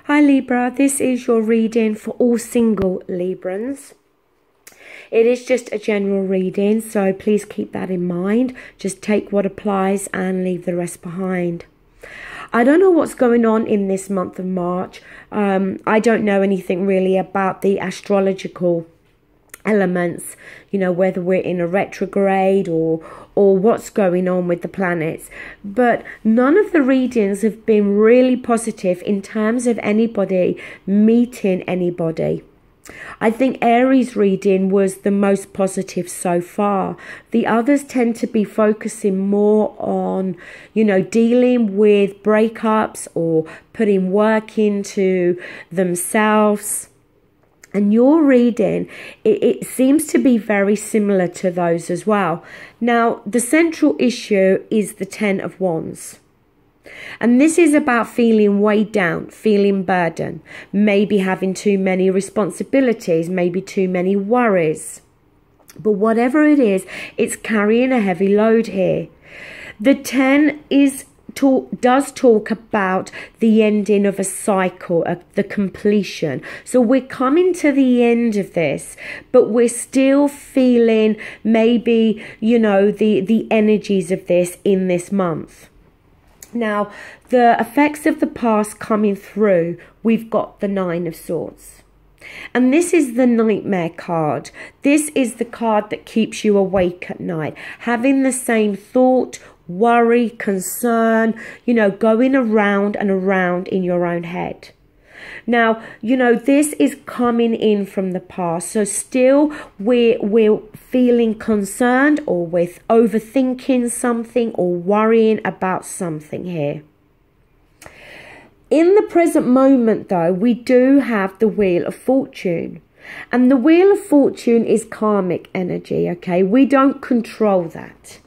Hi Libra, this is your reading for all single Librans. It is just a general reading, so please keep that in mind. Just take what applies and leave the rest behind. I don't know what's going on in this month of March. I don't know anything really about the astrological elements, you know, whether we're in a retrograde or what's going on with the planets, but none of the readings have been really positive in terms of anybody meeting anybody. I think Aries reading was the most positive so far. The others tend to be focusing more on, you know, dealing with breakups or putting work into themselves. And your reading, it seems to be very similar to those as well. Now, the central issue is the Ten of Wands. And this is about feeling weighed down, feeling burdened, maybe having too many responsibilities, maybe too many worries. But whatever it is, it's carrying a heavy load here. The 10 does talk about the ending of a cycle, the completion. So we're coming to the end of this, but we're still feeling maybe, you know, the energies of this in this month. Now, the effects of the past coming through, we've got the Nine of Swords. And this is the nightmare card. This is the card that keeps you awake at night, having the same thought, worry, concern, you know, going around and around in your own head. Now, you know, this is coming in from the past. So still we're feeling concerned, or with overthinking something or worrying about something here. In the present moment, though, we do have the Wheel of Fortune. And the Wheel of Fortune is karmic energy, okay? We don't control that.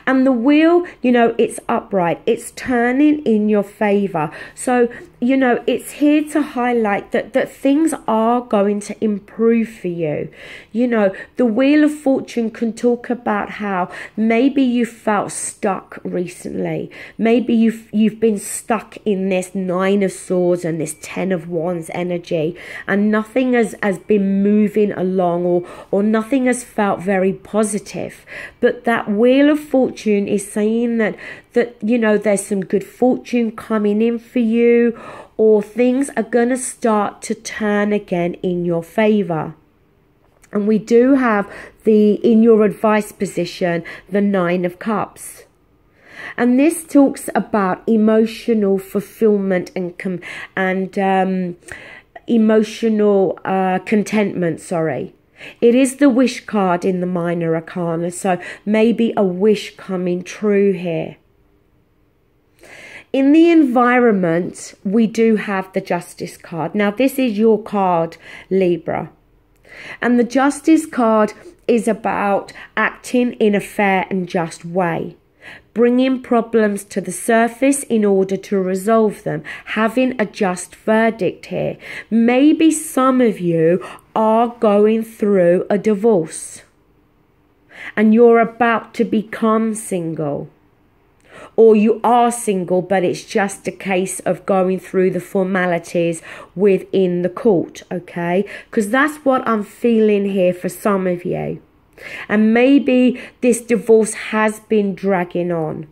And the wheel, you know, it's upright. It's turning in your favor. So, you know, it's here to highlight that things are going to improve for you. You know, the Wheel of Fortune can talk about how maybe you felt stuck recently. Maybe you've been stuck in this Nine of Swords and this Ten of Wands energy, and nothing has been moving along, or nothing has felt very positive. But that Wheel of Fortune is saying that you know, there's some good fortune coming in for you, or things are going to start to turn again in your favor. And we do have in your advice position, the Nine of Cups. And this talks about emotional fulfillment and emotional contentment, sorry. It is the wish card in the minor arcana, so maybe a wish coming true here. In the environment, we do have the Justice card. Now, this is your card, Libra. And the Justice card is about acting in a fair and just way, bringing problems to the surface in order to resolve them, having a just verdict here. Maybe some of you are going through a divorce and you're about to become single. Or you are single, but it's just a case of going through the formalities within the court, okay? Because that's what I'm feeling here for some of you. And maybe this divorce has been dragging on,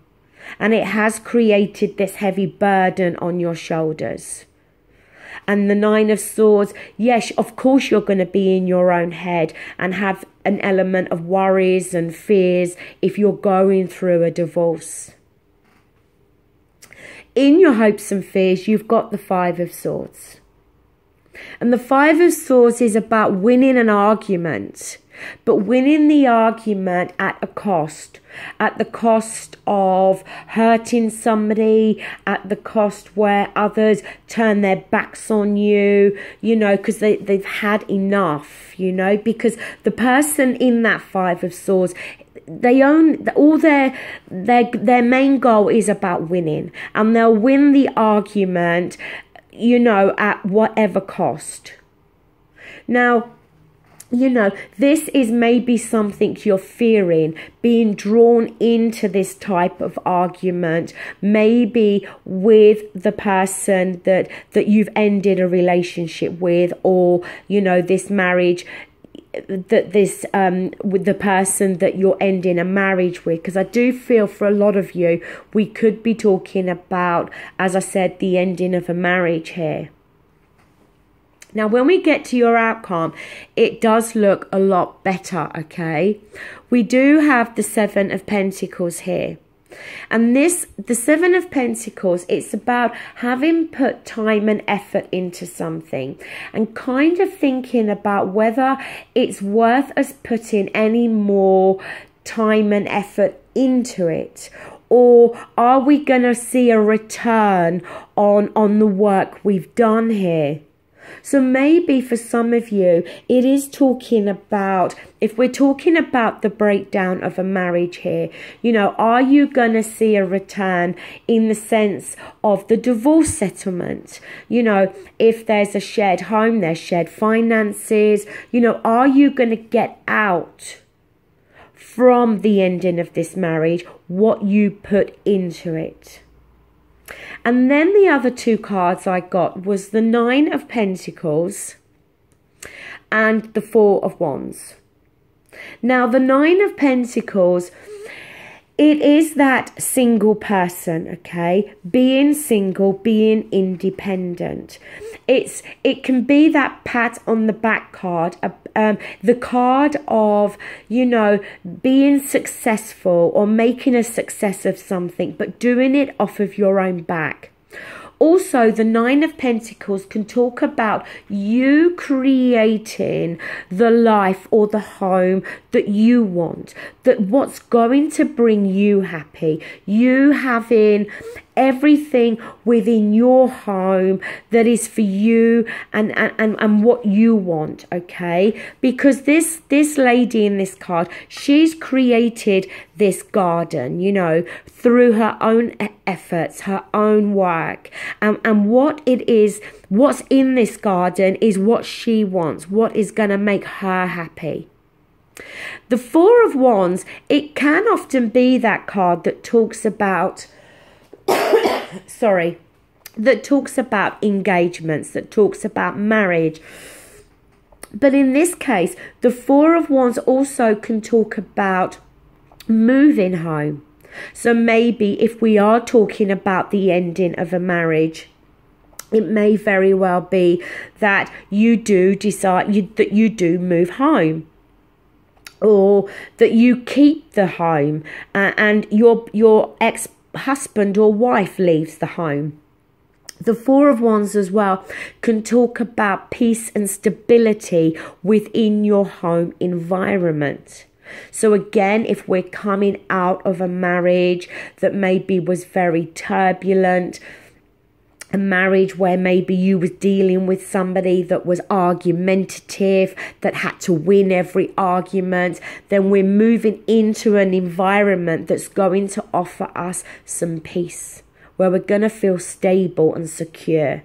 and it has created this heavy burden on your shoulders. And the Nine of Swords, yes, of course you're going to be in your own head and have an element of worries and fears if you're going through a divorce. In your hopes and fears, you've got the Five of Swords. And the Five of Swords is about winning an argument, but winning the argument at a cost. At the cost of hurting somebody, at the cost where others turn their backs on you, you know, because they've had enough, you know, because the person in that Five of Swords, they own all their main goal is about winning, and they'll win the argument, you know, at whatever cost. Now, you know, this is maybe something you're fearing, being drawn into this type of argument, maybe with the person that you've ended a relationship with, or, you know, this marriage, that this with the person that you're ending a marriage with. Because I do feel for a lot of you, we could be talking about, as I said, the ending of a marriage here. Now, when we get to your outcome, it does look a lot better, okay? We do have the Seven of Pentacles here. And the Seven of Pentacles, it's about having put time and effort into something and kind of thinking about whether it's worth us putting any more time and effort into it. Or are we going to see a return on the work we've done here? So maybe for some of you, it is talking about, if we're talking about the breakdown of a marriage here, you know, are you going to see a return in the sense of the divorce settlement? You know, if there's a shared home, there's shared finances, you know, are you going to get out from the ending of this marriage what you put into it? And then the other two cards I got was the Nine of Pentacles and the Four of Wands. Now, the Nine of Pentacles, it is that single person, okay? Being single, being independent. It can be that pat on the back card, the card of, you know, being successful or making a success of something, but doing it off of your own back. Also, the Nine of Pentacles can talk about you creating the life or the home that you want, that what's going to bring you happy, you having everything within your home that is for you and what you want, okay? Because this lady in this card, she's created this garden, you know, through her own efforts, her own work, and what it is, what's in this garden is what she wants, what is going to make her happy. The Four of Wands, it can often be that card that talks about that talks about engagements, that talks about marriage. But in this case, the Four of Wands also can talk about moving home. So maybe if we are talking about the ending of a marriage, it may very well be that you do decide that you do move home, or that you keep the home and your ex-husband or wife leaves the home. The Four of Wands as well can talk about peace and stability within your home environment. So again, if we're coming out of a marriage that maybe was very turbulent, a marriage where maybe you was dealing with somebody that was argumentative, that had to win every argument, then we're moving into an environment that's going to offer us some peace, where we're going to feel stable and secure.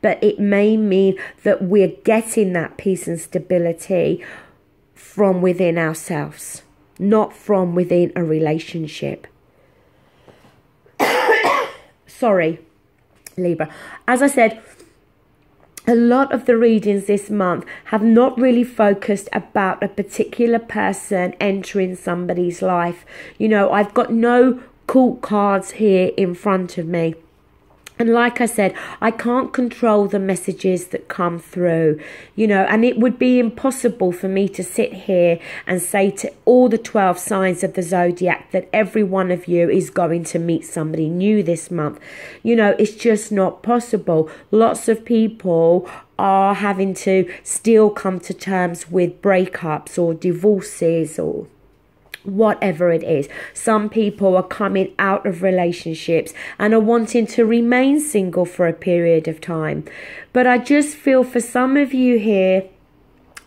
But it may mean that we're getting that peace and stability from within ourselves, not from within a relationship. Sorry, Libra. As I said, a lot of the readings this month have not really focused about a particular person entering somebody's life. You know, I've got no court cards here in front of me. And like I said, I can't control the messages that come through, you know, and it would be impossible for me to sit here and say to all the 12 signs of the zodiac that every one of you is going to meet somebody new this month. You know, it's just not possible. Lots of people are having to still come to terms with breakups or divorces or whatever it is. Some people are coming out of relationships and are wanting to remain single for a period of time. But I just feel for some of you here,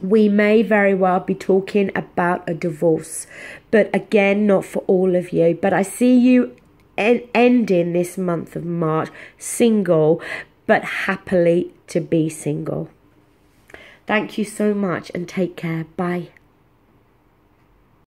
we may very well be talking about a divorce. But again, not for all of you. But I see you ending this month of March single, but happily to be single. Thank you so much and take care. Bye.